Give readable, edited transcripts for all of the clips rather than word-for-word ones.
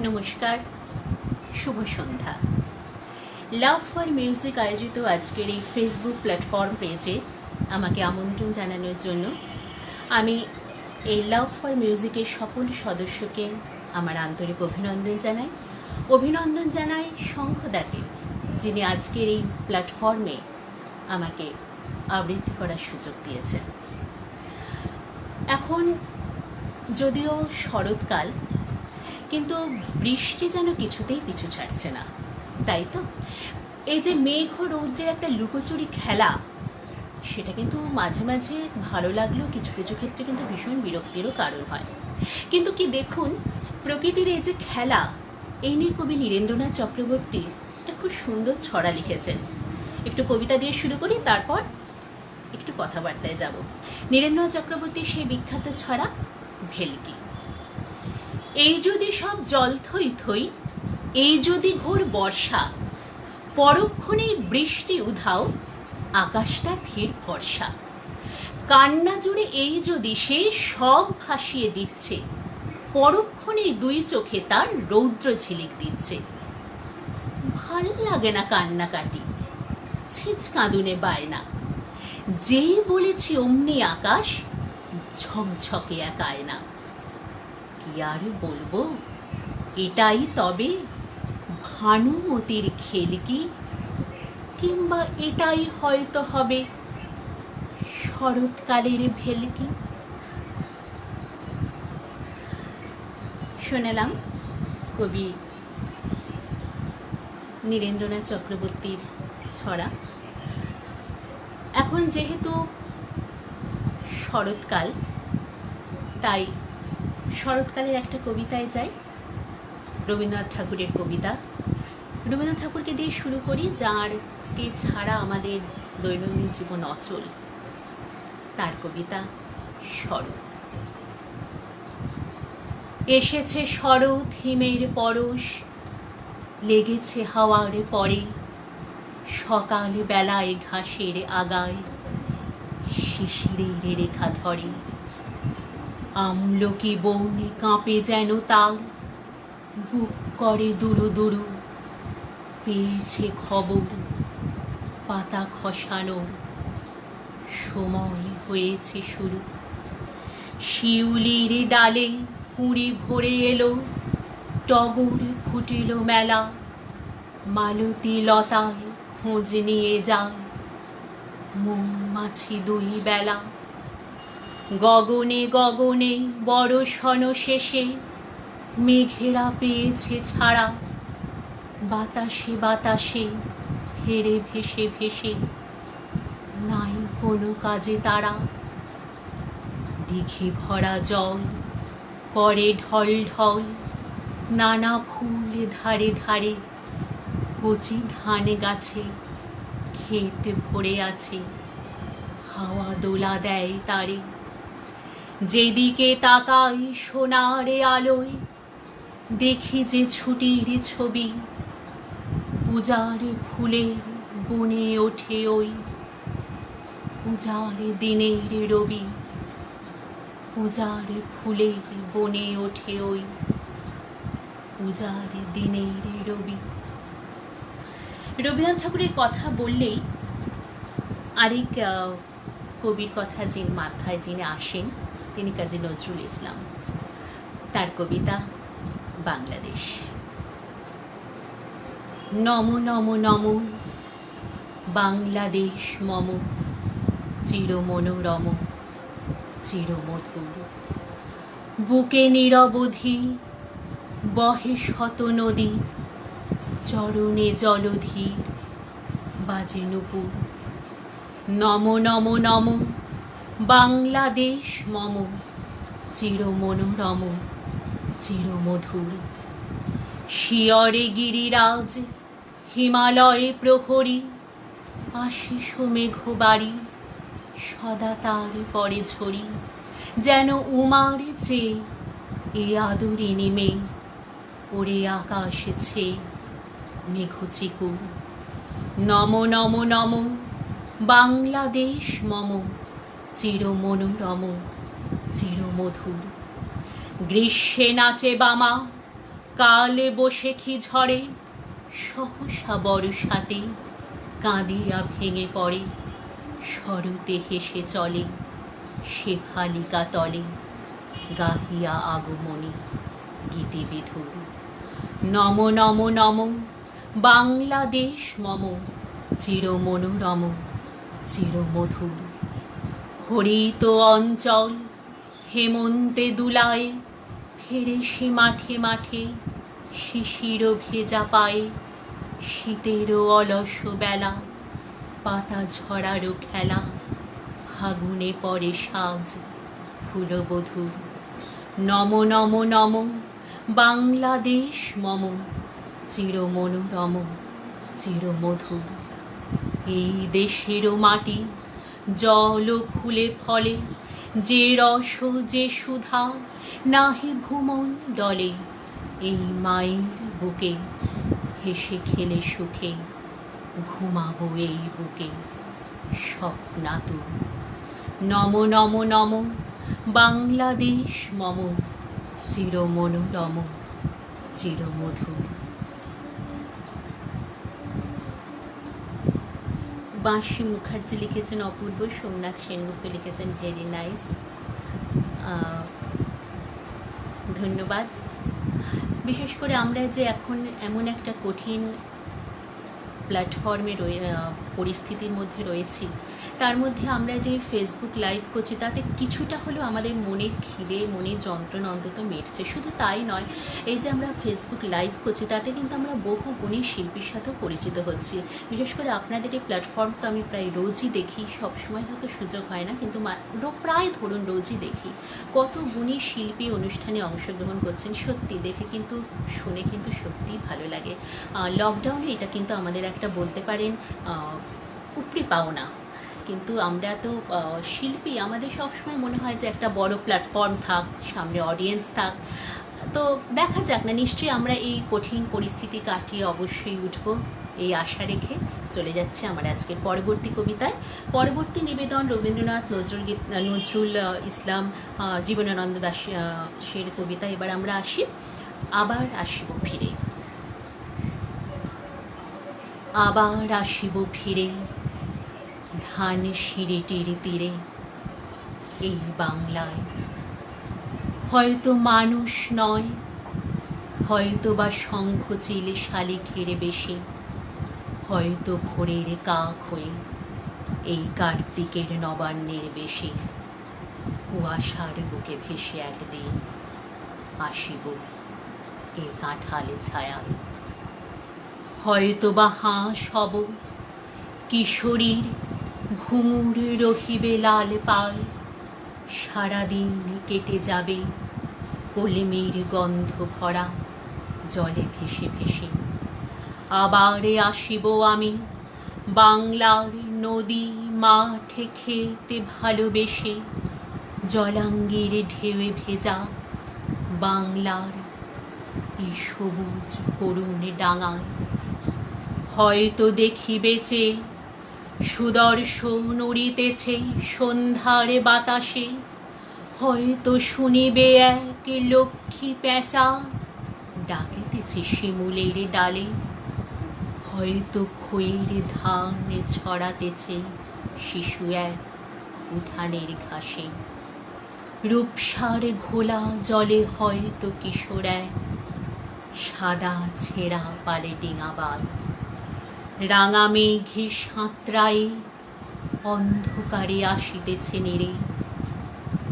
নমস্কার, শুভ সন্ধ্যা। Love for music আয়োজিত আজকের এই ফেসবুক প্ল্যাটফর্ম পেজে আমাকে আমন্ত্রণ জানানোর জন্য আমি এই লাভ ফর মিউজিকের সকল সদস্যকে আমার আন্তরিক অভিনন্দন জানাই শঙ্খদাকে, যিনি আজকের এই প্ল্যাটফর্মে আমাকে আবৃত্তি করার সুযোগ দিয়েছেন। এখন যদিও শরৎকাল, কিন্তু বৃষ্টি যেন কিছুতেই পিছু ছাড়ছে না, তাই তো? এই যে মেঘ ও রৌদ্রের একটা লুকোচুরি খেলা, সেটা কিন্তু মাঝে মাঝে ভালো লাগলেও কিছু কিছু ক্ষেত্রে কিন্তু ভীষণ বিরক্তিরও কারণ হয়। কিন্তু কি দেখুন, প্রকৃতির এই যে খেলা, এই নিয়ে কবি নীরেন্দ্রনাথ চক্রবর্তী একটা খুব সুন্দর ছড়া লিখেছেন। একটু কবিতা দিয়ে শুরু করি, তারপর একটু কথাবার্তায় যাব। নীরেন্দ্রনাথ চক্রবর্তীর সেই বিখ্যাত ছড়া ভেলকি। এই যদি সব জল থই থই, এই যদি ঘোর বর্ষা, পরক্ষণে বৃষ্টি উধাও, আকাশটা ফের ফর্সা, কান্না জুড়ে এই যদি সে সব ভাসিয়ে দিচ্ছে, পরক্ষণে দুই চোখে তার রৌদ্র ঝিলিক দিচ্ছে। ভাল লাগে না কান্নাকাটি, ছিচ কাঁদুনে বায়না, যেই বলেছি অমনি আকাশ ঝকঝকে এক আয়না। কি আর বলবো, এটাই তবে ভানুমতির খেলকি, কিংবা এটাই হয়তো হবে শরৎকালের ভেলকি। শোনালাম কবি নীরেন্দ্রনাথ চক্রবর্তীর ছড়া। এখন যেহেতু শরৎকাল, তাই শরৎকালের একটা কবিতায় যাই, রবীন্দ্রনাথ ঠাকুরের কবিতা। রবীন্দ্রনাথ ঠাকুরকে দিয়ে শুরু করি, যারকে ছাড়া আমাদের দৈনন্দিন জীবন অচল। তার কবিতা শরৎ। এসেছে শরৎ হিমের পরশ, লেগেছে হাওয়ার পরে, সকাল বেলায় ঘাসের আগায় শিশিরের রেখা ধরে। আমলকি বনে কাঁপে যেন তাও, বুক করে দুরু দুরু, পেয়েছে খবর পাতা খসানোর সময় হয়েছে শুরু। শিউলির ডালে কুঁড়ি ভরে এলো, টগর ফুটিল মেলা, মালতী লতায় খোঁজ নিয়ে যায় মৌমাছি দুই বেলা। গগনে গগনে বরষণ শেষে মেঘেরা পেয়েছে ছাড়া, বাতাসে বাতাসে হেরে ভেসে ভেসে নাই কোনো কাজে তারা। দিঘি ভরা জল করে ঢল ঢল, নানা ফুল ধারে ধারে, কচি ধান গাছে ক্ষেত ভরে আছে, হাওয়া দোলা দেয় তারে। যেদিকে তাকাই সোনারে আলোয়, দেখি যে ছুটির ছবি, পূজার ফুলের বনে ওঠে ওই, পূজার দিনের রবি, পূজার ফুলের বনে ওঠে ওই, পূজার দিনের রবি। রবীন্দ্রনাথ ঠাকুরের কথা বললেই আরেক কবির কথা যিনি মাথায় আসেন, তিনি কাজী নজরুল ইসলাম। তার কবিতা বাংলাদেশ। নম নম নম বাংলাদেশ মম, চির মনোরম চির মধুর। বুকে নিরবধি বহে শত নদী, চরণে জলধীর বাজে নূপুর। নম নম নম বাংলাদেশ মম, চির মনোরম চির মধুর। শিয়রে গিরিরাজ হিমালয়ে প্রহরী, আশিস মেঘবাড়ি সদা তার পরে ঝরি। যেন উমার চেয়ে এ আদরিনী মেয়ে, ওরে আকাশে ছেয়ে মেঘচিকুর। নম নম নম বাংলাদেশ মম, চির মনোরম চির মধুর। গ্রীষ্মে নাচে বামা কালে বসে কি ঝরে সহসা বর্ষাতে, কাঁদিয়া ভেঙে পড়ে শরতে হেসে চলে শেফালিকা তলে, গাহিয়া আগমনী গীতি বিধুর। নম নম নম বাংলাদেশ মম, চির মনোরম চিরমধুর। হরিত অঞ্চল হেমন্তে দুলায়, ফেরে সে মাঠে মাঠে শিশির ভেজা পায়ে। শীতেরও অলস বেলা, পাতা ঝরারও খেলা, ফাগুনে পরে সাজ ফুলবধূর। নম নম নম বাংলাদেশ মম, চির মনোরম চিরমধুর। এই দেশেরও মাটি জল ফুলে ফলে, যে রস যে সুধা নাহি ভূমণ্ডলে। এই মায়ের বুকে হেসে খেলে সুখে, ঘুমাবো এই বুকে স্বপ্নাতুর। নম নম নম বাংলাদেশ মম, চির মনোরম চিরমধুর। বাঁশি মুখার্জি লিখেছেন অপূর্ব, সোমনাথ সেনগুপ্ত লিখেছেন ভেরি নাইস। ধন্যবাদ। বিশেষ করে আমরা যে এখন এমন একটা কঠিন প্ল্যাটফর্মে পরিস্থিতির মধ্যে রয়েছি, তার মধ্যে আমরা যে ফেসবুক লাইভ করছি তাতে কিছুটা হলেও আমাদের মনের খিদে মনের যন্ত্রণা অন্তত মিটছে। শুধু তাই নয়, এই যে আমরা ফেসবুক লাইভ করছি তাতে কিন্তু আমরা বহু গুণী শিল্পীর সাথেও পরিচিত হচ্ছি। বিশেষ করে আপনাদের এই প্ল্যাটফর্ম তো আমি প্রায় রোজই দেখি, সবসময় হয়তো সুযোগ হয় না, কিন্তু প্রায় ধরুন রোজই দেখি কত গুণী শিল্পী অনুষ্ঠানে অংশগ্রহণ করছেন। সত্যি দেখে কিন্তু শুনে কিন্তু সত্যিই ভালো লাগে। লকডাউনে এটা কিন্তু আমাদের একটা বলতে পারেন উপরি পাওনা, কিন্তু আমরা তো শিল্পী, আমাদের সবসময় মনে হয় যে একটা বড় প্ল্যাটফর্ম থাক, সামনে অডিয়েন্স থাক। তো দেখা যাক না, নিশ্চয়ই আমরা এই কঠিন পরিস্থিতি কাটিয়ে অবশ্যই উঠব এই আশা রেখে চলে যাচ্ছে আমার আজকের পরবর্তী কবিতায়। পরবর্তী নিবেদন রবীন্দ্রনাথ, নজরুল ইসলাম, জীবনানন্দ দাশের কবিতা। এবার আমরা আসি আবার আসিব ফিরে। আবার আসিব ফিরে ধান সিঁড়িটির তীরে, এই বাংলায় হয়তো মানুষ নয়, হয়তো বা শঙ্খচিল শালিখের বেশি, হয়তো ভোরের কাক হয়ে এই কার্তিকের নবান্নের বেশি। কুয়াশার বুকে ভেসে একদিন আসিব এ কাঁঠাল ছায়ায়। হয়তো বা হাঁস হব, কিশোরীর ঘুঙুর রহিবে লাল পায়। সারাদিন কেটে যাবে কলমির গন্ধ ভরা জলে ভেসে ভেসে। আবারে আসিব আমি বাংলার নদী মাঠে খেতে ভালোবেসে, জলাঙ্গির ঢেউয়ে ভেজা বাংলার এই সবুজ করুণ ডাঙায়। হয়তো দেখিবে যে সুদর্শন উড়িতেছে সন্ধ্যার বাতাসে, হয়তো শুনিবে এক লক্ষ্মী পেঁচা ডাকিতেছে শিমুলের ডালে, হয়তো খইয়ের ধান ছড়াতেছে শিশু এক উঠানের ঘাসে। রূপসার ঘোলা জলে হয়তো কিশোর এক সাদা ছেঁড়া পালে ডিঙাবাল। রাঙা মেঘে সাঁতরায়ে অন্ধকারে আসিতেছে নীরে,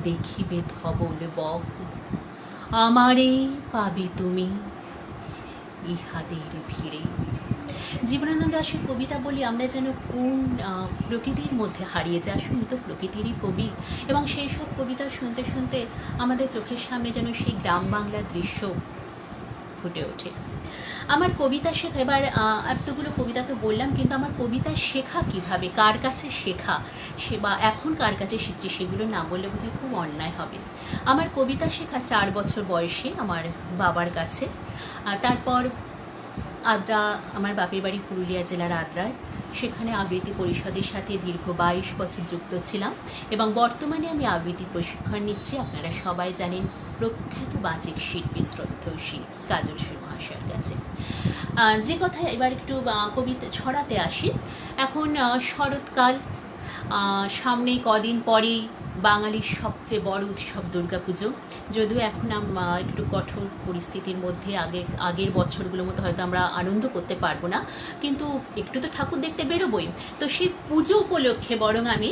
দেখিবে ধবল বক আমারে পাবে তুমি ইহাদের ভিড়ে। জীবনানন্দ দাশের কবিতা বলি আমরা যেন কোন প্রকৃতির মধ্যে হারিয়ে যাই। আসলে তো প্রকৃতিরই কবি, এবং সেই সব কবিতা শুনতে শুনতে আমাদের চোখের সামনে যেন সেই গ্রাম বাংলার দৃশ্য ফুটে ওঠে। আমার কবিতা শেখা, এবার এতগুলো কবিতা তো বললাম, কিন্তু আমার কবিতা শেখা কিভাবে, কার কাছে শেখা, সে বা এখন কার কাছে শিখছি সেগুলো না বললে বোধহয় খুব অন্যায় হবে। আমার কবিতা শেখা 4 বছর বয়সে আমার বাবার কাছে। তারপর আদ্রা, আমার বাপের বাড়ি পুরুলিয়া জেলার আদ্রায়, সেখানে আবৃত্তি পরিষদের সাথে দীর্ঘ 22 বছর যুক্ত ছিলাম, এবং বর্তমানে আমি আবৃত্তি প্রশিক্ষণ নিচ্ছি। আপনারা সবাই জানেন প্রখ্যাত বাচিক শিল্পী শ্রদ্ধেয় কাজল শীল মহাশয়ের কাছে। যে কথা এবার একটু কবিতা ছড়াতে আসি। এখন শরৎকাল, সামনেই কদিন পরেই বাঙালির সবচেয়ে বড় উৎসব দুর্গাপুজো। যদিও এখন একটু কঠোর পরিস্থিতির মধ্যে আগের বছরগুলোর মতো হয়তো আমরা আনন্দ করতে পারবো না, কিন্তু একটু তো ঠাকুর দেখতে বেরোবই। তো সেই পুজো উপলক্ষে বরং আমি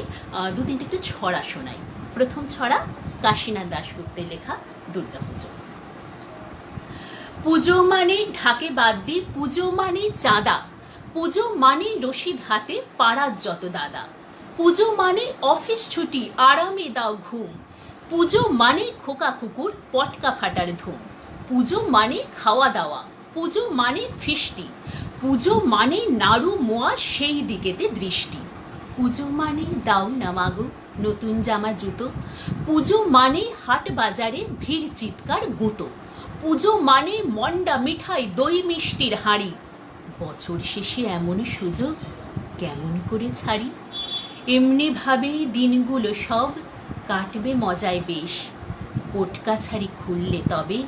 দু তিনটে একটু ছড়া শোনাই। প্রথম ছড়া কাশীনাথ দাশগুপ্তের লেখা দুর্গাপুজো। পুজো মানে ঢাকে বাদ দি, পুজো মানে চাঁদা, পুজো মানে রশিদ হাতে পাড়ার যত দাদা, পুজো মানে অফিস ছুটি আরামে দাও ঘুম, পুজো মানে খোকা কুকুর পটকা ফাটার ধুম, পুজো মানে খাওয়া দাওয়া, পুজো মানে ফিষ্টি, পুজো মানে নাড়ু মোয়া সেই দিকেতে দৃষ্টি, পুজো মানে দাও না মাগো নতুন জামা জুতো, পুজো মানে হাট বাজারে ভিড় চিৎকার গুঁতো, পুজো মানে মন্ডা মিঠাই দই মিষ্টির হাঁড়ি, বছর শেষে এমন সুযোগ কেমন করে ছাড়ি, এমনি ভাবেই দিনগুলো সব কাটবে মজায় বেশ, কোট কাছারি খুললে তবে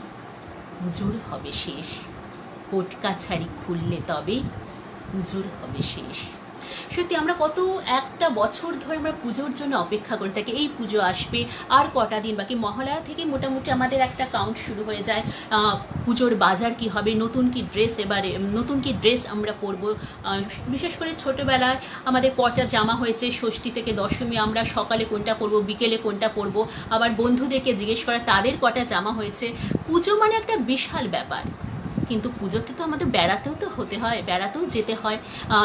জোর হবে শেষ, কোট কাছারি খুললে তবে জোর হবে শেষ। সত্যি আমরা কত একটা বছর ধরে আমরা পুজোর জন্য অপেক্ষা করে থাকি, এই পুজো আসবে আর কটা দিন বাকি। মহালয়া থেকে মোটামুটি আমাদের একটা কাউন্ট শুরু হয়ে যায়, পুজোর বাজার কি হবে, নতুন কি ড্রেস, এবারে নতুন কি ড্রেস আমরা পরবো। বিশেষ করে ছোটোবেলায় আমাদের কটা জামা হয়েছে, ষষ্ঠী থেকে দশমী আমরা সকালে কোনটা পরবো, বিকেলে কোনটা পরবো, আবার বন্ধুদেরকে জিজ্ঞেস করা তাদের কটা জামা হয়েছে। পুজো মানে একটা বিশাল ব্যাপার, কিন্তু পুজোতে তো আমাদের বেড়াতেও তো হতে হয়, বেড়াতেও যেতে হয়।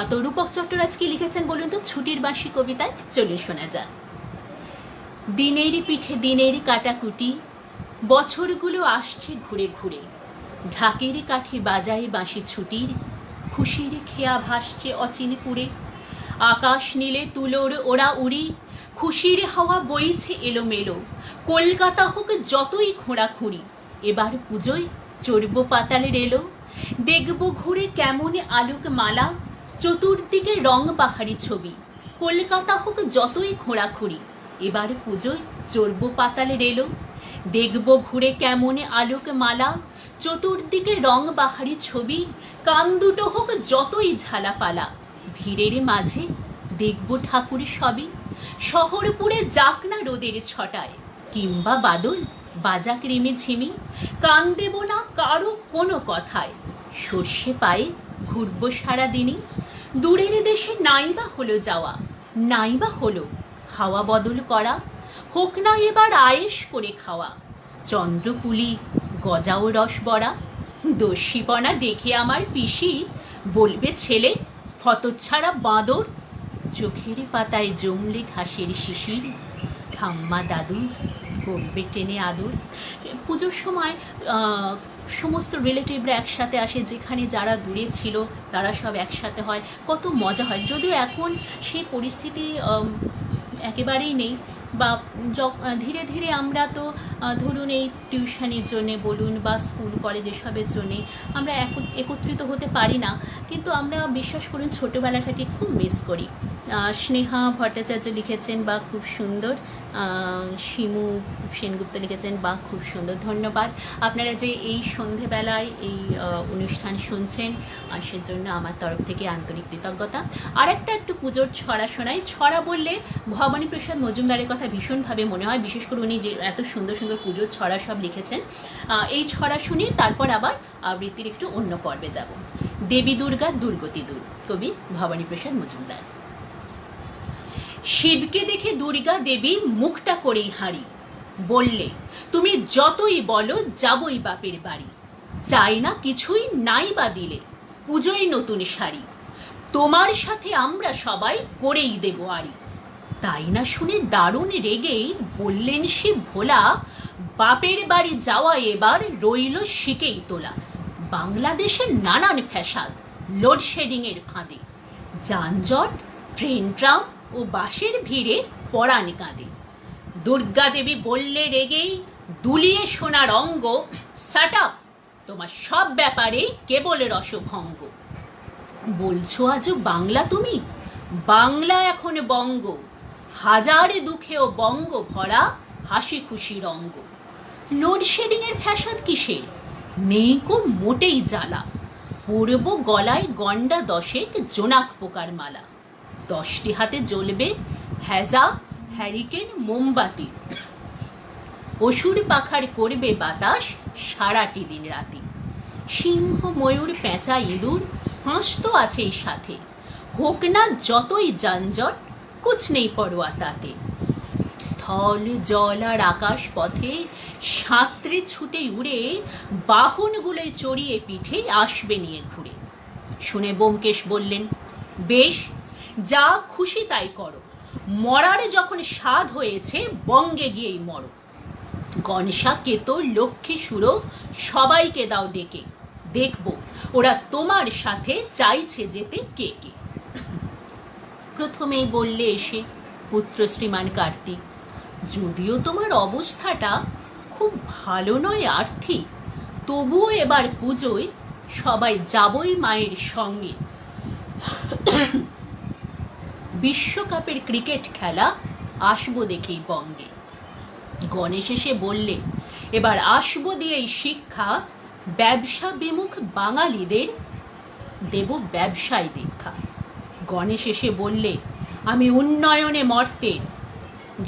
তো রূপক চট্টরাজ কি লিখেছেন বলুন তো ছুটির বাসি কবিতায়, চলুন শোনা যাক। দিনেরই পিঠে দিনেরই কাটাকুটি, বছরগুলো আসছে ঘুরে ঘুরে, ঢাকের কাঠে বাজায় বাঁশি ছুটির, খুশির খেয়া ভাসছে অচিনপুরে, আকাশ নীলে তুলোর ওরা উড়ি, খুশির হাওয়া বইছে এলোমেলো, কলকাতা হোক যতই খোঁড়াখুঁড়ি, এবার পুজোয় চড়ব পাতালের এলো, দেখব ঘুরে কেমন আলোক মালা, চতুর্দিকে রং বাহারি ছবি, কলকাতা হোক যতই খোঁড়াখুঁড়ি, এবার পুজোয় চড়ব পাতালের এলো, দেখব ঘুরে কেমন আলোক মালা, চতুর্দিকে রং বাহারি ছবি, কান দুটো হোক যতই ঝালাপালা, ভিড়ের মাঝে দেখব ঠাকুর সবই, শহরপুরে যাক না রোদের ছটায়, কিংবা বাদল বাজাক রিমি ঝিমি, কান দেব না কারো কোনো কথায়, সর্ষে পায়ে ঘুরবো সারাদিনই, দূরের দেশে নাইবা হলো যাওয়া, নাইবা হলো হাওয়া বদল করা, হোক না এবার আয়েশ করে খাওয়া, চন্দ্রপুলি গজা ও রস বড়া, দস্যিপনা দেখে আমার পিসি বলবে ছেলে হতচ্ছাড়া বাঁদর, চোখের পাতায় জমলে ঘাসের শিশির, ঠাম্মা দাদু করবে টেনে আদর। পুজোর সময় সমস্ত রিলেটিভরা একসাথে আসে, যেখানে যারা দূরে ছিল তারা সব একসাথে হয়, কত মজা হয়। যদিও এখন সেই পরিস্থিতি একেবারেই নেই, বা ধীরে ধীরে আমরা তো ধরুন এই টিউশনের জন্যে বলুন বা স্কুল কলেজ এসবের জন্যে আমরা একত্রিত হতে পারি না, কিন্তু আমরা বিশ্বাস করুন ছোটোবেলাটাকে খুব মিস করি। স্নেহা ভট্টাচার্য লিখেছেন বা খুব সুন্দর, শিমু সেনগুপ্ত লিখেছেন বা খুব সুন্দর। ধন্যবাদ আপনারা যে এই সন্ধেবেলায় এই অনুষ্ঠান শুনছেন, সেজন্য আমার তরফ থেকে আন্তরিক কৃতজ্ঞতা। আর একটু পুজোর ছড়া শোনাই। ছড়া বললে ভবানী প্রসাদ মজুমদারের কথা ভীষণভাবে মনে হয়, বিশেষ করে উনি যে এত সুন্দর সুন্দর পুজোর ছড়া সব লিখেছেন। এই ছড়া শুনি, তারপর আবার আবৃত্তির একটু অন্য পর্বে যাব। দেবী দুর্গা দুর্গতি দূর, কবি ভবানী প্রসাদ মজুমদার। শিবকে দেখে দুর্গা দেবী মুখটা করেই হাঁড়ি, বললে তুমি যতই বলো যাবই বাপের বাড়ি, চাই না কিছুই নাই বা দিলে পুজোয় নতুন শাড়ি, তোমার সাথে আমরা সবাই করেই দেব আড়ি। তাই না শুনে দারুণ রেগেই বললেন শিব ভোলা, বাপের বাড়ি যাওয়া এবার রইল শিকেই তোলা, বাংলাদেশের নানান ফ্যাসাদ লোডশেডিংয়ের ফাঁদে, যানজট ট্রেন ট্রাম ও বাসের ভিড়ে পরাণ কাঁদে। দুর্গা দেবী বললে রেগেই দুলিয়ে সোনার অঙ্গ, শাট আপ, তোমার সব ব্যাপারেই কেবল রসভঙ্গ, বলছো আজও বাংলা তুমি, বাংলা এখন বঙ্গ, হাজার দুঃখেও বঙ্গ ভরা হাসি খুশি রঙ্গ, লোডশেডিংয়ের ফ্যাসাদ কিসে, নেই কো মোটেই জ্বালা, পরব গলায় গন্ডা 10 জোনাক পোকার মালা, 10টি হাতে জ্বলবে হ্যাজা হ্যারিকেন মোমবাতি, অসুর পাখার করবে বাতাস সারাটি দিন রাতি, সিংহ ময়ূর পেঁচা ইঁদুর হাঁস তো আছেই সাথে, হোক না যতই যানজট কুছ নেই পরোয়া তাতে, স্থল জল আর আকাশ পথে সাঁতরে ছুটে উড়ে বাহনগুলোয় চড়িয়ে পিঠে আসবে নিয়ে ঘুরে। শুনে ব্যোমকেশ বললেন, বেশ, যা খুশি তাই করো, মরার যখন স্বাদ হয়েছে বঙ্গে গিয়েই মরো। গণেশা কেতর লক্ষ্মী সুর সবাইকে দাও ডেকে, দেখব ওরা তোমার সাথে চাইছে যেতে কে কে। প্রথমেই বললে এসে পুত্র শ্রীমান কার্তিক, যদিও তোমার অবস্থাটা খুব ভালো নয় আর্থিক, তবুও এবার পুজোয় সবাই যাবই মায়ের সঙ্গে, বিশ্বকাপের ক্রিকেট খেলা আসবো দেখেই বঙ্গে। গণেশ এসে বললে, এবার আসবো দিয়েই শিক্ষা, ব্যবসা বিমুখ বাঙালিদের দেব ব্যবসায় দীক্ষা। গণেশ এসে বললে, আমি উন্নয়নে মর্তের,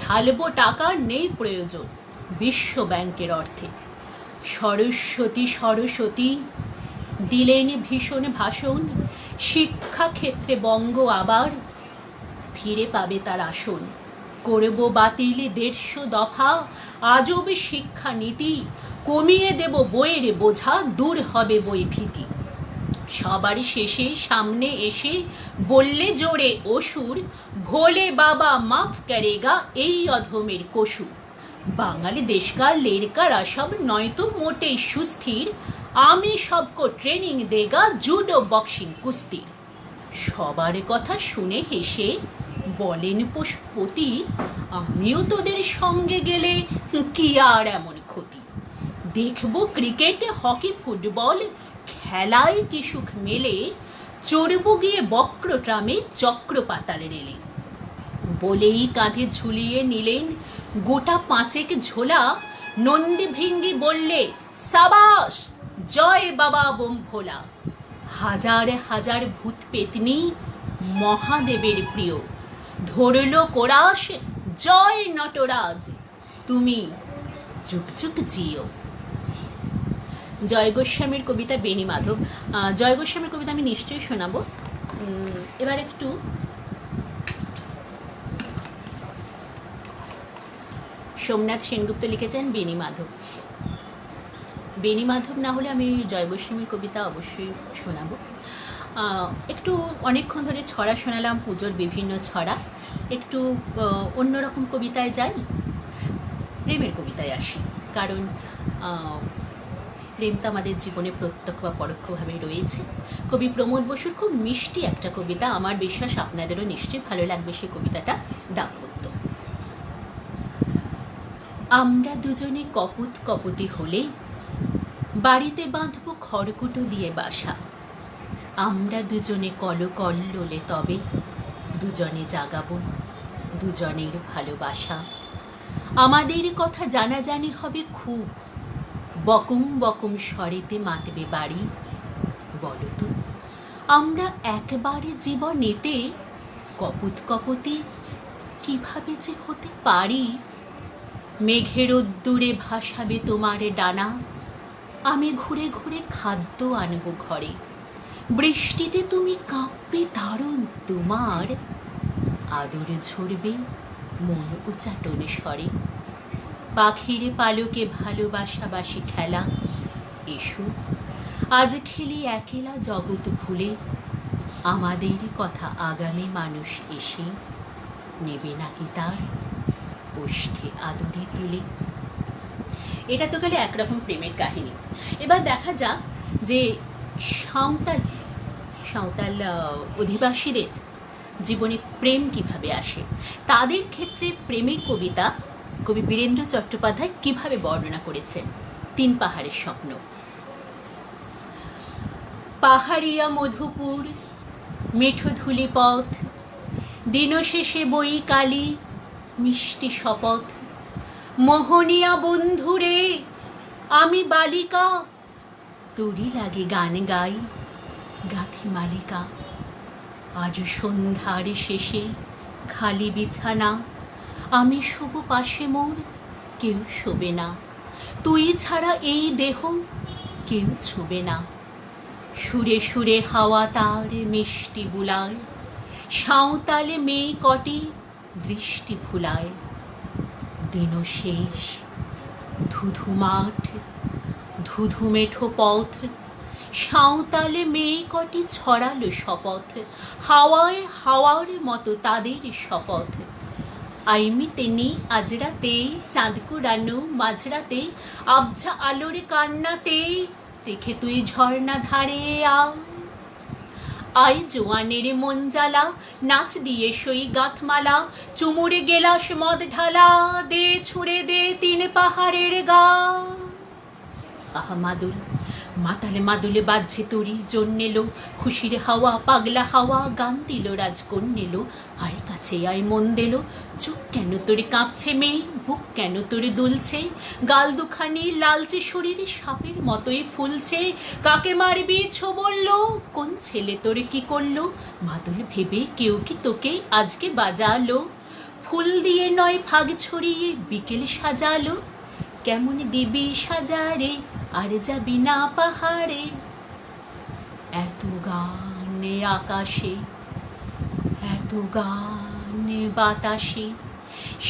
ঢালবো টাকা নেই প্রয়োজন বিশ্ব ব্যাংকের অর্থে। সরস্বতী সরস্বতী দিলেন ভীষণ ভাষণ, শিক্ষাক্ষেত্রে বঙ্গ আবার ফিরে পাবে তার আসন। করব বাতিল 150 দফা আজব শিক্ষা নীতি, কমিয়ে দেব বইয়ের বোঝা, দূর হবে বই ভীতি। সবার শেষে সামনে এসে বললে জোরে অসুর, ভোলে বাবা মাফ করেগা এই অধমের কসুর। বাঙালি দেশকা লেরকারা সব নয়তো মোটেই সুস্থির, আমি সবকো ট্রেনিং দেগা জুডো বক্সিং কুস্তির। সবার কথা শুনে হেসে বলেন পশুপতি, আমিও তোদের সঙ্গে গেলে কি আর এমন ক্ষতি, দেখবো ক্রিকেট হকি ফুটবল খেলায় কি সুখ মেলে, চড়বো গিয়ে বক্র ট্রামে চক্র পাতাল রেলে। বলেই কাঁধে ঝুলিয়ে নিলেন গোটা 5 ঝোলা, নন্দী ভৃঙ্গি বললে, সাবাস জয় বাবা বোম ভোলা। হাজার হাজার ভূত পেতনি মহাদেবের প্রিয়, ধরল কোরাস জয় নটরাজ, তুমি যুগ যুগ জিও। জয় গোস্বামীর কবিতা বেণী মাধব। জয় গোস্বামীর কবিতা আমি নিশ্চয়ই শোনাবো। এবার একটু সোমনাথ সেনগুপ্ত লিখেছেন বেণী মাধব। বেণী মাধব না হলে আমি জয় গোস্বামীর কবিতা অবশ্যই শোনাবো। একটু অনেকক্ষণ ধরে ছড়া শোনালাম, পুজোর বিভিন্ন ছড়া। একটু অন্যরকম কবিতায় যাই, প্রেমের কবিতায় আসি। কারণ প্রেম তো আমাদের জীবনে প্রত্যক্ষ বা পরোক্ষভাবে রয়েছে। কবি প্রমোদ বসুর খুব মিষ্টি একটা কবিতা, আমার বিশ্বাস আপনাদেরও নিশ্চয়ই ভালো লাগবে সেই কবিতাটা, দাম্পত্য। আমরা দুজনে কপত কপতি হলে বাড়িতে বাঁধব খড়কুটো দিয়ে বাসা, আমরা দুজনে কলকল্লোলে তবে দুজনে জাগাবো দুজনের ভালোবাসা। আমাদের কথা জানাজানি হবে খুব, বকম বকম স্বরেতে মাতবে বাড়ি। বলো তো আমরা একবারে জীবনেতে কপত কপতি কিভাবে যে হতে পারি। মেঘের রোদ্দুরে ভাসাবে তোমার ডানা, আমি ঘুরে ঘুরে খাদ্য আনবো ঘরে। বৃষ্টিতে তুমি কাঁপবে দারুণ, তোমার আদর ঝরবে মন উচাটন স্বরে। পাখির পালকে ভালোবাসাবাসি খেলা, এসো আজ খেলি একেলা জগৎ ভুলে। আমাদের কথা আগামী মানুষ এসে নেবে নাকি তার ওষ্ঠে আদরে তুলে। এটা তো গেলে একরকম প্রেমের কাহিনী। এবার দেখা যাক যে সাঁওতাল অধিবাসীদের জীবনে প্রেম কিভাবে আসে, তাদের ক্ষেত্রে প্রেমের কবিতা কবি বীরেন্দ্র চট্টোপাধ্যায় কিভাবে বর্ণনা করেছেন। 3 পাহাড়ের স্বপ্ন। পাহাড়িয়া মধুপুর মেঠো ধুলি পথ, দিনশেষে বই কালি মিষ্টি শপথ। মোহনিয়া বন্ধুরে আমি বালিকা তোরই লাগে গান গাই, গাথি মালিকা। আজ সন্ধ্যার শেষে খালি বিছানা, আমি শুভ পাশে মোর, কেউ শোবে না। তুই ছাড়া এই দেহ কেউ ছুবে না। সুরে সুরে হাওয়া তার মিষ্টি বুলায়, সাঁওতালে মেয়ে কটি দৃষ্টি ভুলায়। দিন শেষ, ধুধু মাঠ, ধুধু মেঠো পথ, সাঁওতালে মেয়ে কটি ছড়ালো শপথ। হাওয়ায় হাওয়ার মতো তাদের শপথ। আইমিতে নেই আজ রাতে, চাঁদ কুড়ানো মাঝরাতে, আবছা আলোরে কান্নাতে রেখে তুই ঝর্ণা ধারে আয় জোয়ানের মন জ্বালা, নাচ দিয়ে সই গাঁথমালা, চুমুরে গেলাস মদ ঢালা, দে ছুড়ে দে তিন পাহাড়ের গা। আহা মাদুল, মাতালে মাদুলে বাজছে তরি জন্যেলো, খুশির হাওয়া পাগলা হাওয়া গান দিল রাজকন্যেলো। আয় কাছে আয় মন দিল, চোখ কেন তোরে কাঁপছে মেয়ে, বুক কেন তোরে দুলছে, গাল দুখানি লালচে শরীরে সাপের মতোই ফুলছে। কাকে মারবি ছো বললো, কোন ছেলে তোরে কি করলো, মাদুল ভেবে কেউ কি তোকে আজকে বাজালো। ফুল দিয়ে নয় ফাগ ছড়িয়ে বিকেল সাজালো, কেমন দিবি সাজারে আর যাবি না পাহাড়ে। এত গানে আকাশে, এত গানে বাতাসে,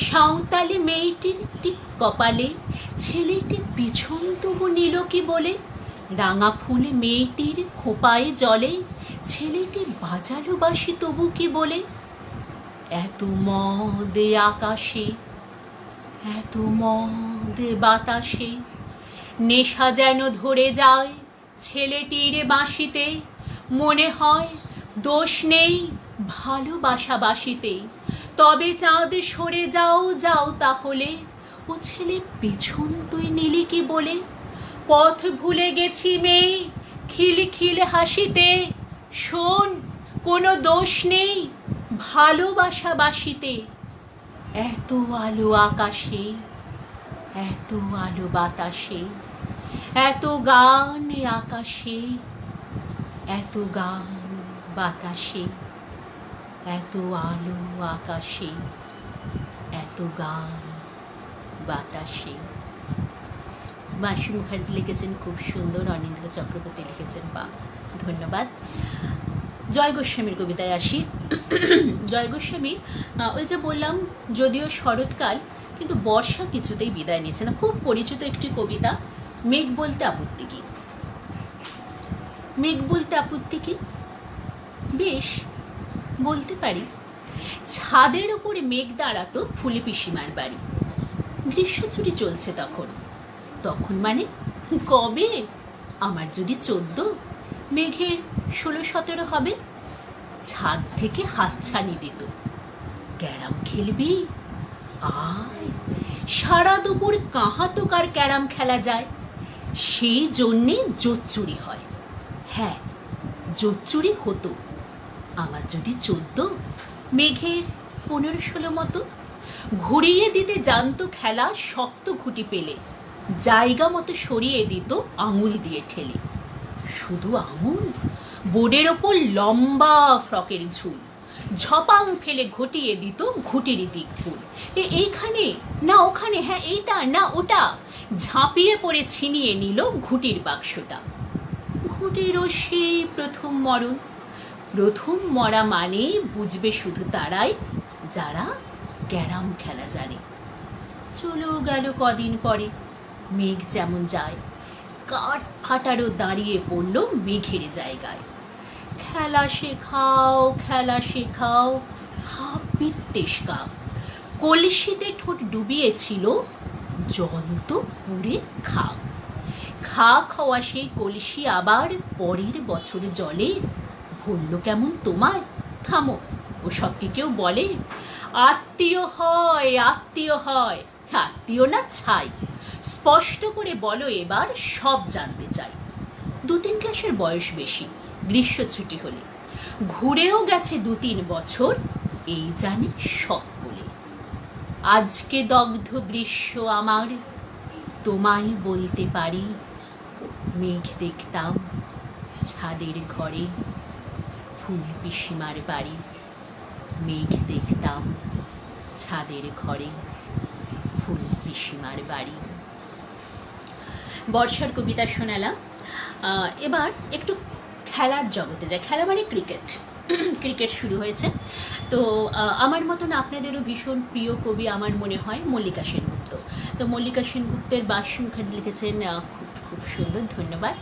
সাঁওতালি মেয়েটির টিপ কপালে, ছেলেটি পিছন তবু নিল কি বলে। রাঙা ফুল মেয়েটির খোপায় জলে, ছেলেটি বাজালো বাসি তবু কি বলে। এত মদে আকাশে, এত মদে বাতাসে, নেশা যেন ধরে যায় ছেলেটির বাঁশিতে। মনে হয় দোষ নেই ভালোবাসা বাসিতে, তবে চাঁদ সরে যাও যাও তাহলে, ও ছেলে পেছন তুই নিলি কি বলে। পথ ভুলে গেছি মেয়ে খিল খিল হাসিতে, শোন কোনো দোষ নেই ভালোবাসা বাসিতে। এত আলো আকাশে, এত আলো বাতাসে, এত গান আকাশে, এত গান বাতাসে, এত আলো আকাশে, এত গান বাতাসে। মাসি মুখার্জি লিখেছেন খুব সুন্দর, অনিন্দ্র চক্রবর্তী লিখেছেন বা ধন্যবাদ। জয় গোস্বামীর কবিতায় আসি। জয় গোস্বামী ওই যে বললাম যদিও শরৎকাল কিন্তু বর্ষা কিছুতেই বিদায় নিচ্ছে না। খুব পরিচিত একটি কবিতা, মেঘ বলতে আপত্তি কি। মেঘ বলতে আপত্তি কি? বেশ বলতে পারি। ছাদের ওপরে মেঘ দাঁড়াতো ফুলে পিসিমার বাড়ি। গ্রীষ্ম ছুটি চলছে তখন, তখন মানে কবে? আমার যদি 14, মেঘের 16-17 হবে। ছাদ থেকে হাতছানি দিত, ক্যারাম খেলবি আয়। সারা দুপুর কাহাতকার ক্যারাম খেলা যায়, সেই জন্যে জোচ্চুরি হয়। হ্যাঁ জোচ্চুরি হতো। আমার যদি 14, মেঘের 15-16 মতো। ঘুরিয়ে দিতে জানতো খেলা, শক্ত ঘুটি পেলে জায়গা মতো সরিয়ে দিত আঙুল দিয়ে ঠেলে। শুধু আঙুল, বোর্ডের ওপর লম্বা ফ্রকের ঝুল, ঝপাং ফেলে ঘটিয়ে দিত ঘুটির দিক ফুল। এইখানে না ওখানে, হ্যাঁ এইটা না ওটা, ঝাঁপিয়ে পড়ে ছিনিয়ে নিল ঘুটির বাক্সটা। ঘুটিরও সেই প্রথম মরণ। প্রথম মরা মানে বুঝবে শুধু তারাই যারা ক্যারাম খেলা জানে। চলেও গেল কদিন পরে, মেঘ যেমন যায়, কাঠ ফাটারও দাঁড়িয়ে পড়ল মেঘের জায়গায়। খেলা শেখাও খেলা শেখাও, হাফ বিত্তেশ কাপ। কলসিতে ঠোঁট ডুবিয়েছিল, জল তো পুড়ে খাও। খা খাওয়া সেই কলসি আবার পরের বছরে জলে ভরল কেমন তোমায়। থামো, ও সব কি কেউ বলে? আত্মীয় হয় আত্মীয় হয়, আত্মীয় না ছাই। স্পষ্ট করে বলো এবার, সব জানতে চাই। 2-3 ক্লাসের বয়স বেশি, গ্রীষ্ম ছুটি হলে ঘুরেও গেছে 2-3 বছর, এই জানে সব বলে। আজকে দগ্ধ গ্রীষ্ম আমার, তোমায় বলতে পারি, মেঘ দেখতাম ছাদের ঘরে, ফুল পিসিমার বাড়ি। মেঘ দেখতাম ছাদের ঘরে, ফুল পিসিমার বাড়ি। বর্ষার কবিতা শোনালাম। এবার একটু খেলার জগতে যায়। খেলা মানে ক্রিকেট। ক্রিকেট শুরু হয়েছে। তো আমার মতন আপনাদেরও ভীষণ প্রিয় কবি আমার মনে হয় মল্লিকা সেনগুপ্ত। তো মল্লিকা সেনগুপ্তের বাসনখানি লিখেছেন খুব খুব সুন্দর, ধন্যবাদ।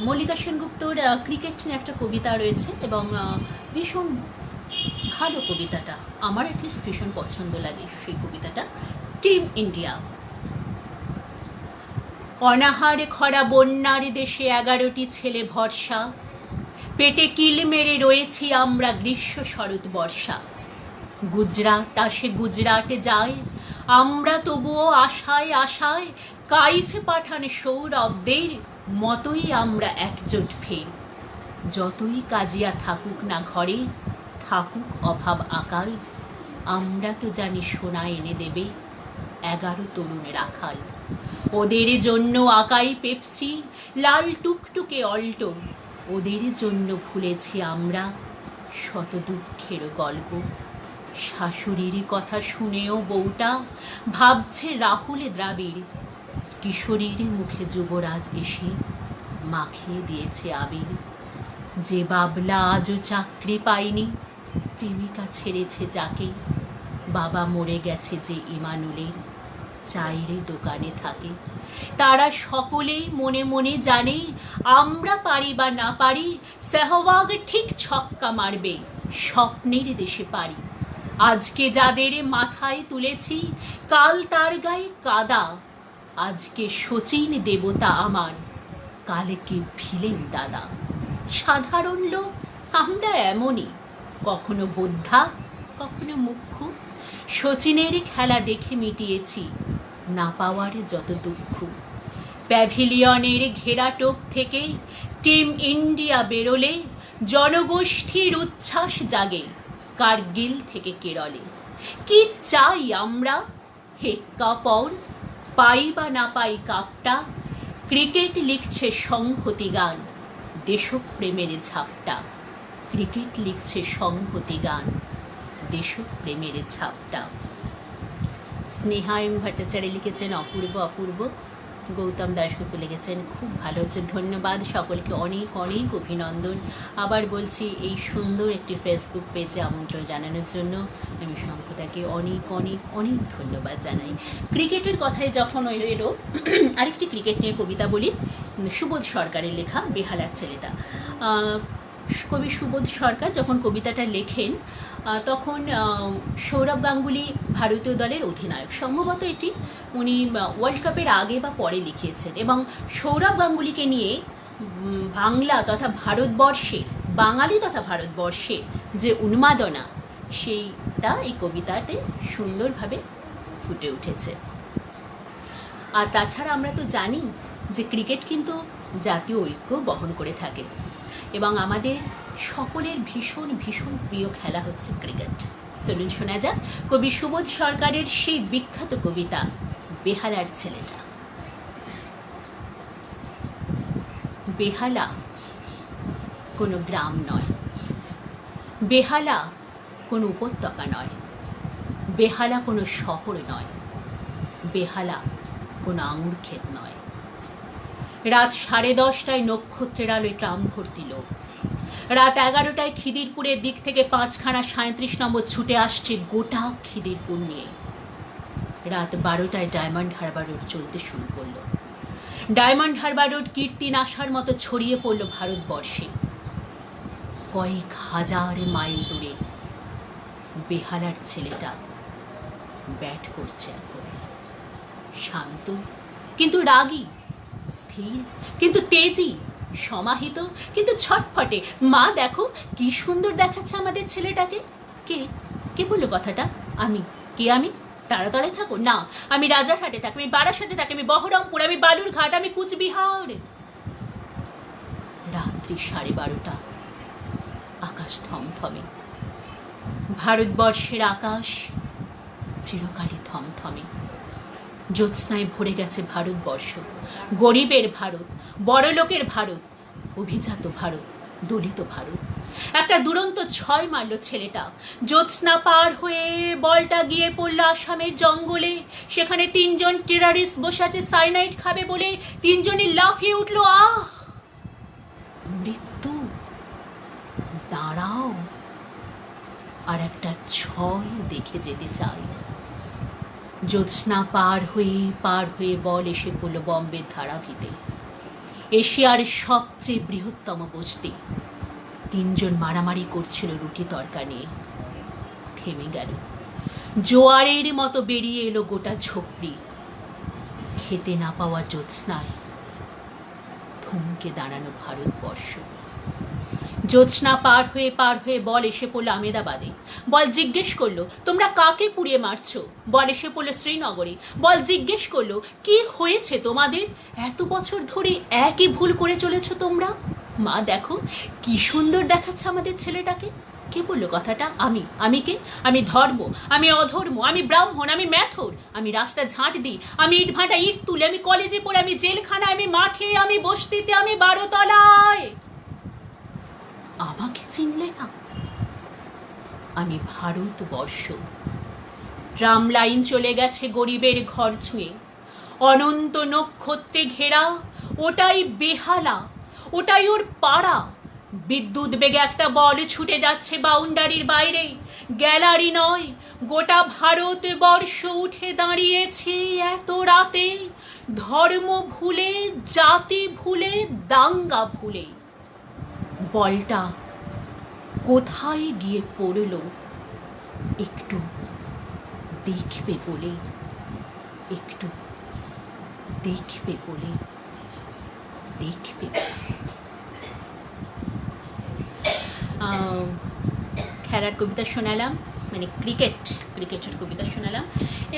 মল্লিকা সেনগুপ্তর ক্রিকেট নিয়ে একটা কবিতা রয়েছে এবং ভীষণ ভালো কবিতাটা, আমার অ্যাটলিস্ট ভীষণ পছন্দ লাগে সেই কবিতাটা। Team India. অনাহারে খরা বন্যার দেশে 11টি ছেলে ভরসা, পেটে কিল মেরে রয়েছি আমরা গ্রীষ্ম শরৎ বর্ষা। গুজরাট আসে গুজরাটে যায়, আমরা তবুও আশায় আশায় কাইফে পাঠান সৌরভদের মতোই আমরা একজোট ফের। যতই কাজিয়া থাকুক না ঘরে, থাকুক অভাব আকাল, আমরা তো জানি সোনা এনে দেবে 11 তরুণ রাখাল। ওদের জন্য আকাই পেপসি, লাল টুকটুকে অল্টো, ওদের জন্য ভুলেছি আমরা শত দুঃখের গল্প। শাশুড়ির কথা শুনেও বউটা ভাবছে রাহুল দ্রাবিড়, কিশোরীর মুখে যুবরাজ এসে মাখিয়ে দিয়েছে আবির। যে বাবলা আজও চাকরি পায়নি, প্রেমিকা ছেড়েছে যাকে, বাবা মরে গেছে যে ইমানুলের, চায়ের দোকানে থাকে। তারা সকলেই মনে মনে জানে আমরা পারি বা না পারি, সেহওয়াগ ঠিক ছক্কা মারবে, স্বপ্নের দেশে পারি। আজকে যাদের মাথায় তুলেছি কাল তার গায়ে কাদা, আজকে শচীন দেবতা আমার, কালকে ভিলেন দাদা। সাধারণ লোক আমরা এমনই, কখনো বোদ্ধা কখনো মুখ্য। শচীনের খেলা দেখে মিটিয়েছি না পাওয়ার যত দুঃখ। প্যাভিলিয়নের ঘেরাটোপ থেকে টিম ইন্ডিয়া বেরোলে জনগোষ্ঠীর উচ্ছ্বাস জাগে কার্গিল থেকে কেরলে। কি চাই আমরা হেক্কা পর, পাই বা না পাই কাপটা, ক্রিকেট লিখছে সংহতি গান, দেশপ্রেমের ঝাপটা। ক্রিকেট লিখছে সংহতি গান, দেশপ্রেমের ঝাপটা। স্নেহায়ন ভট্টাচার্য লিখেছেন অপূর্ব অপূর্ব। গৌতম দাশগুপ্ত লিখেছেন খুব ভালো হচ্ছে, ধন্যবাদ সকলকে, অনেক অনেক অভিনন্দন। আবার বলছি, এই সুন্দর একটি ফেসবুক পেজে আমন্ত্রণ জানানোর জন্য আমি সম্প্রদায়কে অনেক অনেক অনেক ধন্যবাদ জানাই। ক্রিকেটের কথায় যখন এলো, আরেকটি ক্রিকেট নিয়ে কবিতা বলি। সুবোধ সরকারের লেখা বেহালার ছেলেটা। কবি সুবোধ সরকার যখন কবিতাটা লেখেন তখন সৌরভ গাঙ্গুলি ভারতীয় দলের অধিনায়ক, সম্ভবত এটি উনি ওয়ার্ল্ড কাপের আগে বা পরে লিখিয়েছেন। এবং সৌরভ গাঙ্গুলিকে নিয়ে বাংলা তথা ভারতবর্ষের, বাঙালি তথা ভারতবর্ষের যে উন্মাদনা, সেইটা এই কবিতাতে সুন্দরভাবে ফুটে উঠেছে। আর তাছাড়া আমরা তো জানি যে ক্রিকেট কিন্তু জাতীয় ঐক্য বহন করে থাকে এবং আমাদের সকলের ভীষণ ভীষণ প্রিয় খেলা হচ্ছে ক্রিকেট। চলুন শোনা যাক কবি সুবোধ সরকারের সেই বিখ্যাত কবিতা বেহালার ছেলেটা। বেহালা কোনো গ্রাম নয়, বেহালা কোনো উপত্যকা নয়, বেহালা কোনো শহর নয়, বেহালা কোনো আঙুর ক্ষেত নয়। রাত 10:30টায় নক্ষত্রের আলোয় ট্রাম ভর্তি লোক, রাত 11টায় খিদিরপুরের দিক থেকে 5খানা 37 নম্বর ছুটে আসছে গোটা খিদিরপুর নিয়ে। রাত 12টায় ডায়মন্ড হারবার রোড চলতে শুরু করলো। ডায়মন্ড হারবার রোড কীর্তিন আসার মতো ছড়িয়ে পড়ল ভারতবর্ষে। কয়েক হাজার মাইল দূরে বেহালার ছেলেটা ব্যাট করছে এখন, শান্ত কিন্তু রাগী, স্থির কিন্তু তেজি, সমাহিত কিন্তু ছটফটে। মা দেখো কি সুন্দর দেখাচ্ছে আমাদের ছেলেটাকে। কে কে বললো কথাটা? আমি। কে আমি? তাড়াতাড়ি থাকো না, আমি রাজারহাটে থাকি, আমি বারাসাতে থাকি, আমি বহরমপুর, আমি বালুরঘাট, আমি কুচবিহার। রাত্রি 12:30, আকাশ থমথমে। ভারতবর্ষের আকাশ চিরকালই থমথমে। জ্যোৎস্নায় ভরে গেছে ভারতবর্ষ, গরিবের ভারত, বড়লোকের ভারত, অভিজাত ভারত, দলিত ভারত। একটা দুরন্ত 6 মারল ছেলেটা। জ্যোৎস্না পার হয়ে বলটা গিয়ে পড়ল আসামের জঙ্গলে। সেখানে 3 জন টেরারিস্ট বসে আছে সাইনাইড খাবে বলে। 3 জনই লাফিয়ে উঠল, আহ মৃত্যু, দাঁড়াও, আর একটা 6 দেখে যেতে চাই। জ্যোৎস্না পার হয়ে বল এসে পড়ল বম্বের ধারাভিতে, এশিয়ার সবচেয়ে বৃহত্তম বস্তি। 3 জন মারামারি করছিল রুটি তরকা নিয়ে। থেমে গেল, জোয়ারের মতো বেরিয়ে এলো গোটা ঝোপড়ি। খেতে না পাওয়া জ্যোৎস্নায় থমকে দাঁড়ানো ভারতবর্ষ। জ্যোৎস্না পার হয়ে বল এসে পড়লো আমেদাবাদে। বল জিজ্ঞেস করলো, তোমরা কাকে পুড়িয়ে মারছো? বল এসে পড়লো শ্রীনগরে। বল জিজ্ঞেস করলো, কি হয়েছে তোমাদের? এত বছর ধরে একই ভুল করে চলেছো তোমরা। মা দেখো কি সুন্দর দেখাচ্ছে আমাদের ছেলেটাকে। কে বললো কথাটা? আমি কে? আমি ধর্ম, আমি অধর্ম, আমি ব্রাহ্মণ, আমি ম্যাথর, আমি রাস্তা ঝাঁট দিই, আমি ইট ভাঁটা ইট তুলে, আমি কলেজে পড়ে, আমি জেলখানায়, আমি মাঠে, আমি বস্তিতে, আমি 12 তলায়। আমাকে চিনলে না? আমি ভারতবর্ষ। ট্রাম লাইন চলে গেছে গরিবের ঘর ছুঁয়ে, অনন্ত নক্ষত্রে ঘেরা। ওটাই বেহালা, ওটাই ওর পাড়া। বিদ্যুৎ বেগে একটা বল ছুটে যাচ্ছে বাউন্ডারির বাইরে। গ্যালারি নয়, গোটা ভারতবর্ষ উঠে দাঁড়িয়েছে এত রাতে, ধর্ম ভুলে, জাতি ভুলে, দাঙ্গা ভুলে। বলটা কোথায় গিয়ে পড়ল একটু দেখবে বলে, একটু দেখবে বলে, দেখবে। খেলার কবিতা শোনালাম, মানে ক্রিকেটের কবিতা শোনালাম।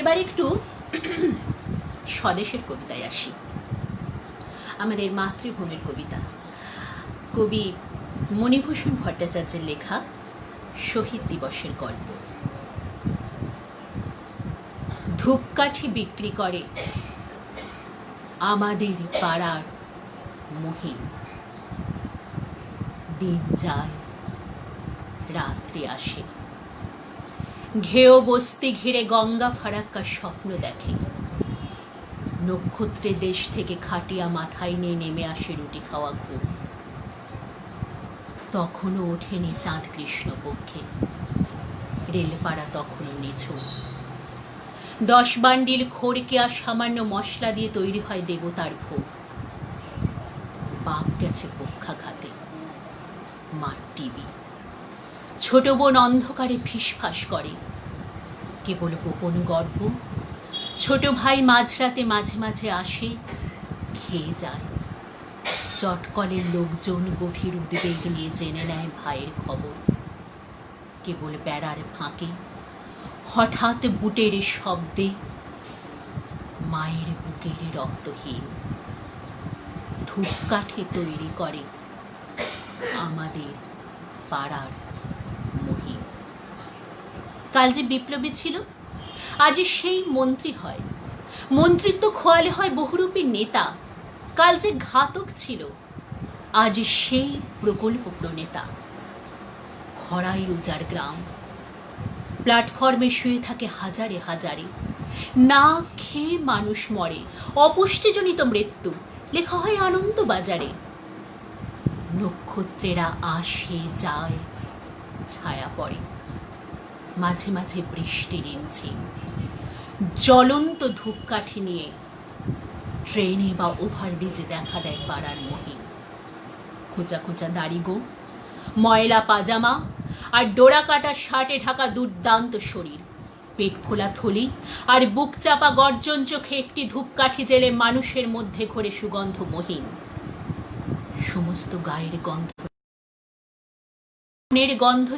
এবার একটু স্বদেশের কবিতায় আসি। আমাদের মাতৃভূমির কবিতা, কবি মণিভূষণ ভট্টাচার্যের লেখা শহীদ দিবসের গল্প। ধূপকাঠি বিক্রি করে আমাদের পাড়ার মহিম। দিন যায়, রাত্রি আসে, ঘেয় বস্তি ঘিরে গঙ্গা ফারাক্কার স্বপ্ন দেখে। নক্ষত্রের দেশ থেকে খাটিয়া মাথায় নিয়ে নেমে আসে রুটি খাওয়া ঘুম। তখনও ওঠেনি চাঁদ কৃষ্ণপক্ষে, রেলপাড়া তখনও নিঝুম। 10 বান্ডিল খড়কে আর সামান্য মশলা দিয়ে তৈরি হয় দেবতার ভোগ। বাপ গেছে পক্ষাঘাতে, মার টিবি। ছোট বোন অন্ধকারে ফিসফাস করে, কেবল গোপন গর্ব। ছোট ভাই মাঝরাতে মাঝে মাঝে আসে, খেয়ে যায়। চটকলের লোকজন গভীর উদ্বেগ নিয়ে জেনে নেয় ভাইয়ের খবর। কেবল বেড়ার ফাঁকে হঠাৎ বুটের শব্দে মায়ের বুকের রক্তহীন ধূপকাঠি তৈরি করে আমাদের পাড়ার মহিম। কাল যে বিপ্লবী ছিল, আজ সেই মন্ত্রী হয়। মন্ত্রিত্ব খোয়ালে হয় বহুরূপী নেতা। কাল যে ঘাতক ছিল, আজ সেই প্রকল্প প্রণেতা। খরাই উজার গ্রাম, প্ল্যাটফর্মে শুয়ে থাকে হাজারে হাজারে। না খেয়ে মানুষ মরে, অপুষ্টিজনিত মৃত্যু, লেখা হয় আনন্দবাজারে। নক্ষত্রেরা আসে যায়, ছায়া পড়ে, মাঝে মাঝে বৃষ্টি রিমঝিম। জ্বলন্ত ধূপকাঠি নিয়ে ট্রেনে বা ওভারব্রিজে দেখা দেয় পাড়ার মহিম। খোঁচা খোঁচা দাড়ি গো, ময়লা পাজামা আর ডোরা কাটা শার্টে ঢাকা দুর্দান্ত শরীর, পেট ফোলা থলি আর বুক চাপা গর্জন চোখে একটি ধূপকাঠি জেলে মানুষের মধ্যে ঘোরে সুগন্ধ মহিম। সমস্ত গায়ের গন্ধ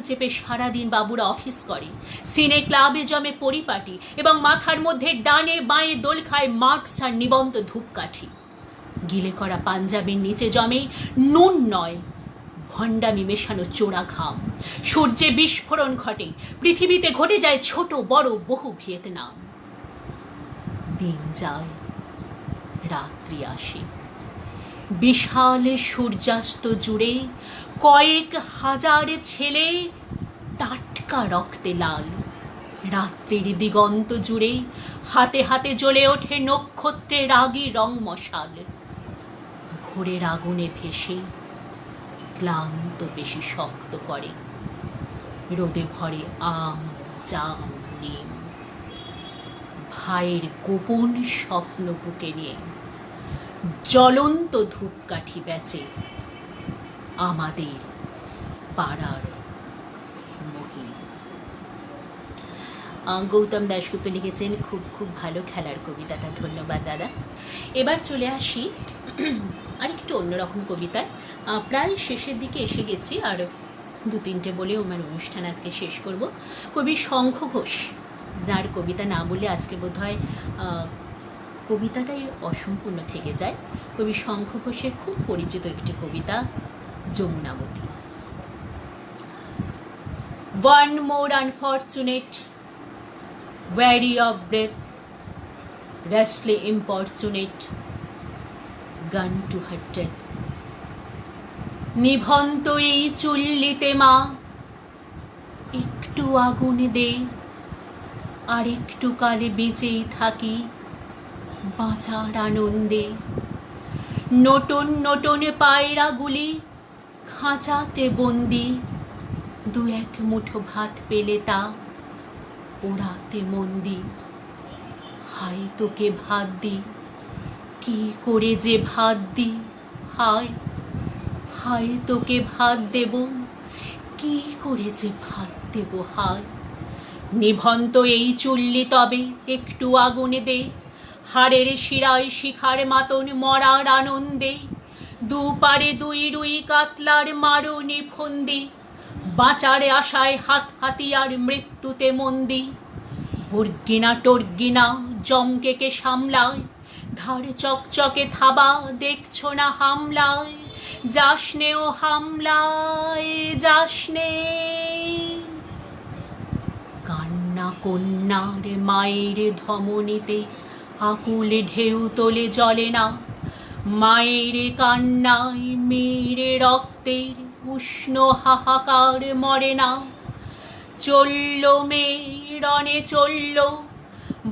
চেপে সারাদিন বাবুরা অফিস করে, সিনে ক্লাবে জমে পরিপাটি এবং মাথার মধ্যে ডানে বাঁয়ে দোল খায় মার্কস আর নিবন্ত ধূপকাঠি। গিলে করা পাঞ্জাবির নিচে জমে নুন নয়, ভণ্ডামি মেশানো চোরা ঘাম। সূর্যে বিস্ফোরণ ঘটে, পৃথিবীতে ঘটে যায় ছোট বড় বহু ভিয়েতনাম। দিন যায়, রাত্রি আসে, বিশাল সূর্যাস্ত জুড়ে কয়েক হাজার ছেলে টাটকা রক্তে লাল। রাত্রির দিগন্ত জুড়ে হাতে হাতে জ্বলে ওঠে নক্ষত্রের রাগী রং মশাল। ভোরের আগুনে ভেসে ক্লান্ত বেশি শক্ত করে, রোদে ভরে আম জাম নিম। ভাইয়ের গোপন স্বপ্ন বুকে নিয়ে জ্বলন্ত ধূপকাঠি বেচে আমাদের পাড়ার মহিম। গৌতম দাশগুপ্ত লিখেছেন, খুব খুব ভালো খেলার কবিতাটা, ধন্যবাদ দাদা। এবার চলে আসি আরেকটু অন্যরকম কবিতায়। প্রায় শেষের দিকে এসে গেছি, আর দু তিনটে বলেও আমার অনুষ্ঠান আজকে শেষ করব। কবি শঙ্খ ঘোষ, যার কবিতা না বলে আজকে বোধহয় কবিতাটাই অসম্পূর্ণ থেকে যায়। কবি শঙ্খ ঘোষের খুব পরিচিত একটি কবিতা, Jamunabati. One more unfortunate, weary of breath, rashly importunate, gun to her death. নিভন্ত এই চুল্লিতে মা, একটু আগুন দে, আর একটু কালে বেঁচেই থাকি বাঁচার আনন্দে। নতুন নতুন পায়রাগুলি খাঁচাতে বন্দি, দু এক মুঠো ভাত পেলে তা ওড়াতে মন্দি। হায় তোকে ভাত দি, কি করে যে ভাত দি, হায় হায় তোকে ভাত দেব, কি করে যে ভাত দেব হায়। নিভন্ত এই চুল্লি তবে একটু আগুনে দে, হাড়ের শিরায় শিখার মাতন মরার আনন্দে। দুপারে দুই রুই কাতলার মারণে ফন্দি, বাঁচার আশায় হাত হাতিয়ার মৃত্যুতে মন্দি। বর্গিনা টর্গিনা জমকেকে সামলায়, ধার চকচকে থাবা দেখছো না হামলায়। যাসনে ও হামলায় যাসনে, কান্না কন্যার মায়ের ধমনীতে আকুল ঢেউ তোলে জলে না। মায়ের কান্নায় মেয়ের রক্তের উষ্ণ হাহাকার মরে না। চলল মেয়ে রণে চলল,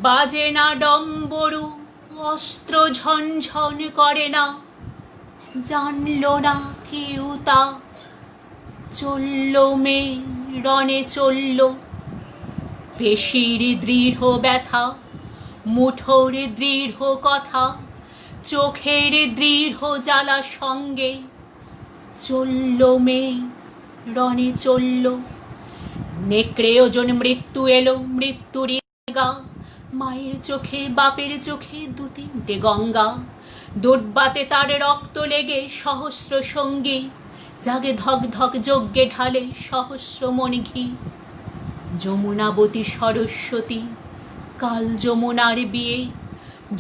বাজে না ডম্বরু, অস্ত্র ঝনঝন করে না। জানল না কেউ তা, চলল মেয়ে রণে চলল। পেশির দৃঢ় ব্যথা, মুঠোর দৃঢ় কথা, চোখের দৃঢ় জ্বালা সঙ্গে চলল মেয়ে রণে চলল। নেকড়ে ওজন মৃত্যু এলো, মৃত্যুর গা, মায়ের চোখে বাপের চোখে দু তিনটে গঙ্গা। দুর্বাতে তার রক্ত লেগে সহস্র সঙ্গী, জাগে ধক ধক যজ্ঞে ঢালে সহস্র মন ঘি। যমুনাবতী সরস্বতী কাল যমুনার বিয়ে,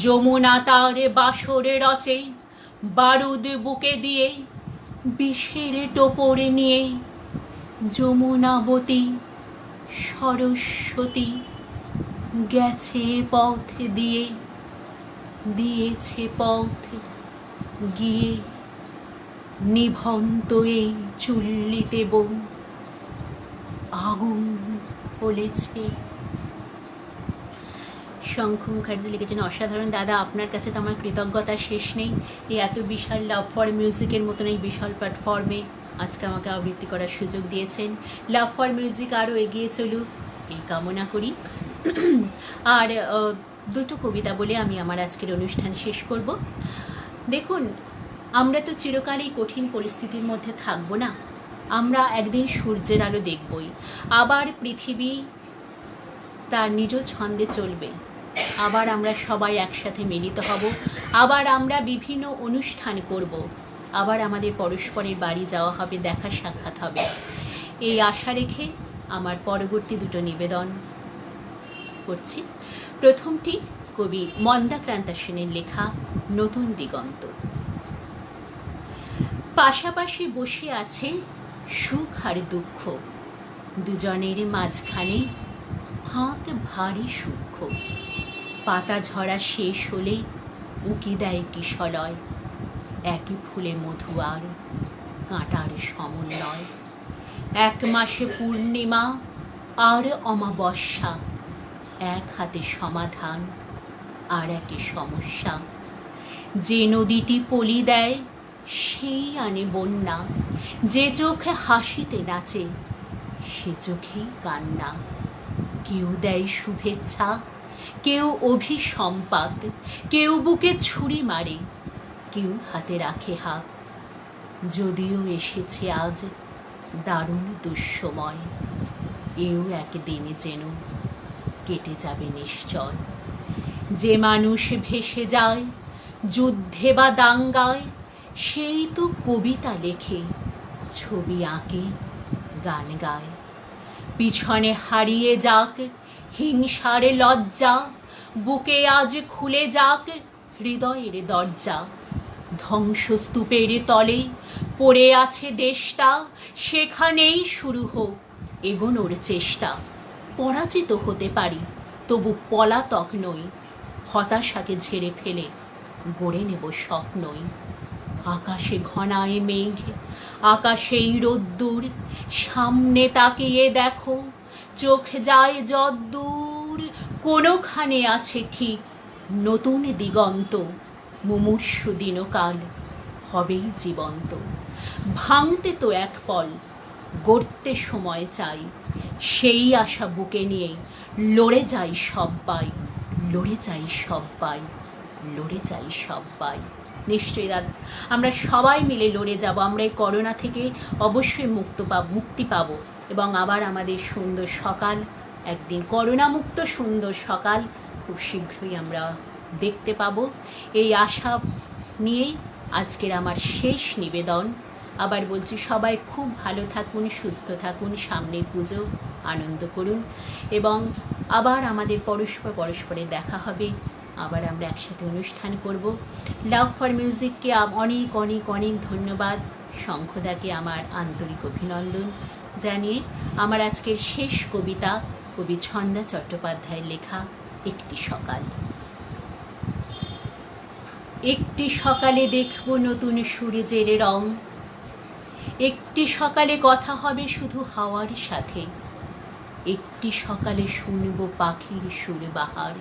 যমুনা তার বাসরে রচে বারুদ বুকে দিয়ে। বিষের টোপরে নিয়ে যমুনাবতী সরস্বতী গেছে পথ দিয়ে, দিয়েছে পথ গিয়ে। নিভন্ত এই চুল্লিতে বোন আগুন ফলেছে। শঙ্খ মুখার্জি লিখেছেন, অসাধারণ দাদা, আপনার কাছে তো আমার কৃতজ্ঞতা শেষ নেই। এই এত বিশাল লাভ ফর মিউজিকের মতন এই বিশাল প্ল্যাটফর্মে আজকে আমাকে আবৃত্তি করার সুযোগ দিয়েছেন। লাভ ফর মিউজিক আরও এগিয়ে চলুক এই কামনা করি। আর দুটো কবিতা বলে আমি আমার আজকের অনুষ্ঠান শেষ করব। দেখুন, আমরা তো চিরকাল এই কঠিন পরিস্থিতির মধ্যে থাকবো না, আমরা একদিন সূর্যের আলো দেখবই। আবার পৃথিবী তার নিজ ছন্দে চলবে, আবার আমরা সবাই একসাথে মিলিত হব, আবার আমরা বিভিন্ন অনুষ্ঠান করব, আবার আমাদের পরস্পরের বাড়ি যাওয়া হবে, দেখা সাক্ষাৎ হবে। এই আশা রেখে আমার পরবর্তী দুটো নিবেদন করছি। প্রথমটি কবি মন্দাক্রান্ত সেনের লেখা নতুন দিগন্ত। পাশাপাশি বসে আছে সুখ আর দুঃখ, দুজনের মাঝখানে ফাঁক ভারী সূক্ষ্ম। পাতা ঝরা শেষ হলে উঁকি দেয় কিশলয়, একই ফুলে মধু আর কাঁটার সমন্বয়। এক মাসে পূর্ণিমা আর অমাবস্যা, এক হাতে সমাধান আর একে সমস্যা। যে নদীটি পলি দেয় সেই আনে বন্যা, যে চোখে হাসিতে নাচে সে চোখেই কান্না। কেউ দেয় শুভেচ্ছা, কেউ অভিসম্পাত, কেউ বুকে ছুরি মারে, কেউ হাতে রাখে হাত। যদিও এসেছে আজ দারুণ দুঃসময়, এও একদিনে যেন কেটে যাবে নিশ্চয়। যে মানুষ ভেসে যায় যুদ্ধে বা দাঙ্গায়, সেই তো কবিতা লেখে, ছবি আঁকে, গান গায়। পিছনে হারিয়ে যাক হিংসার লজ্জা, বুকে আজ খুলে যাক হৃদয়ের দরজা। ধ্বংসস্তূপের তলে পড়ে আছে দেশটা, সেখানেই শুরু হোক এগোনোর চেষ্টা। পরাজিত হতে পারি তবু পলাতক নই, হতাশাকে ঝেড়ে ফেলে গড়ে নেব স্বপ্নই। আকাশে ঘনায় মেঘ, আকাশেই রোদ্দুর, সামনে তাকিয়ে দেখো চোখ যায় যদ্দূর। কোনোখানে আছে ঠিক নতুন দিগন্ত, মুমূর্ষু দিনকাল হবেই জীবন্ত। ভাঙতে তো এক পল, গড়তে সময় চাই, সেই আশা বুকে নিয়ে লড়ে যাই সব্বাই, লড়ে যাই সব্বাই, লড়ে যাই সব্বাই। নিশ্চয়ই দাদা, আমরা সবাই মিলে লড়ে যাব, আমরা এই করোনা থেকে অবশ্যই মুক্তি পাব এবং আবার আমাদের সুন্দর সকাল, একদিন করোনা মুক্ত সুন্দর সকাল খুব শীঘ্রই আমরা দেখতে পাব। এই আশা নিয়েই আজকের আমার শেষ নিবেদন। আবার বলছি, সবাই খুব ভালো থাকুন, সুস্থ থাকুন, সামনে পুজো, আনন্দ করুন এবং আবার আমাদের পরস্পরে দেখা হবে, আবার আমরা একসাথে অনুষ্ঠান করব। লাভ ফর মিউজিককে অনেক অনেক অনেক ধন্যবাদ, শঙ্খদাকে আমার আন্তরিক অভিনন্দন জানিয়ে আমার আজকের শেষ কবিতা কবি ছন্দা চট্টোপাধ্যায়ের লেখা একটি সকাল। একটি সকালে দেখব নতুন সূর্যের রং, একটি সকালে কথা হবে শুধু হাওয়ার সাথে, একটি সকালে শুনব পাখির সুর বাহার,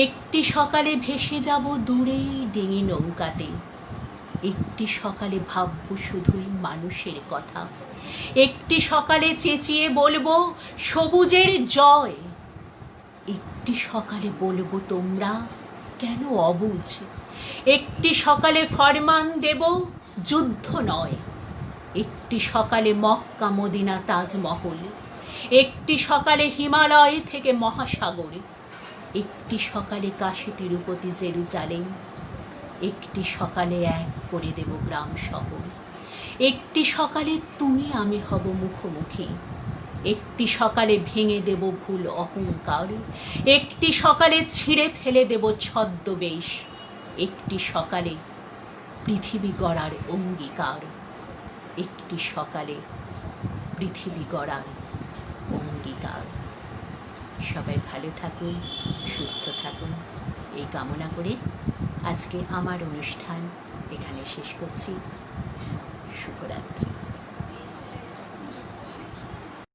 একটি সকালে ভেসে যাব দূরে ডিঙি নৌকাতে, একটি সকালে ভাবব শুধুই মানুষের কথা, একটি সকালে চেঁচিয়ে বলবো সবুজের জয়, একটি সকালে বলবো তোমরা কেন অবুঝ, একটি সকালে ফরমান দেব যুদ্ধ নয়, একটি সকালে মক্কা মদিনা তাজমহল, একটি সকালে হিমালয় থেকে মহাসাগরে, একটি সকালে কাশী তিরুপতি জেরুজালেম, একটি সকালে এক করে দেব গ্রাম শহর, একটি সকালে তুমি আমি হব মুখোমুখি, একটি সকালে ভেঙে দেব ভুল অহংকার, একটি সকালে ছিঁড়ে ফেলে দেব ছদ্মবেশ, একটি সকালে পৃথিবী গড়ার অঙ্গীকার, একটি সকালে পৃথিবী গড়ার অঙ্গীকার। সবাই ভালো থাকুন, সুস্থ থাকুন এই কামনা করে আজকে আমার অনুষ্ঠান এখানে শেষ করছি। শুভরাত্রি।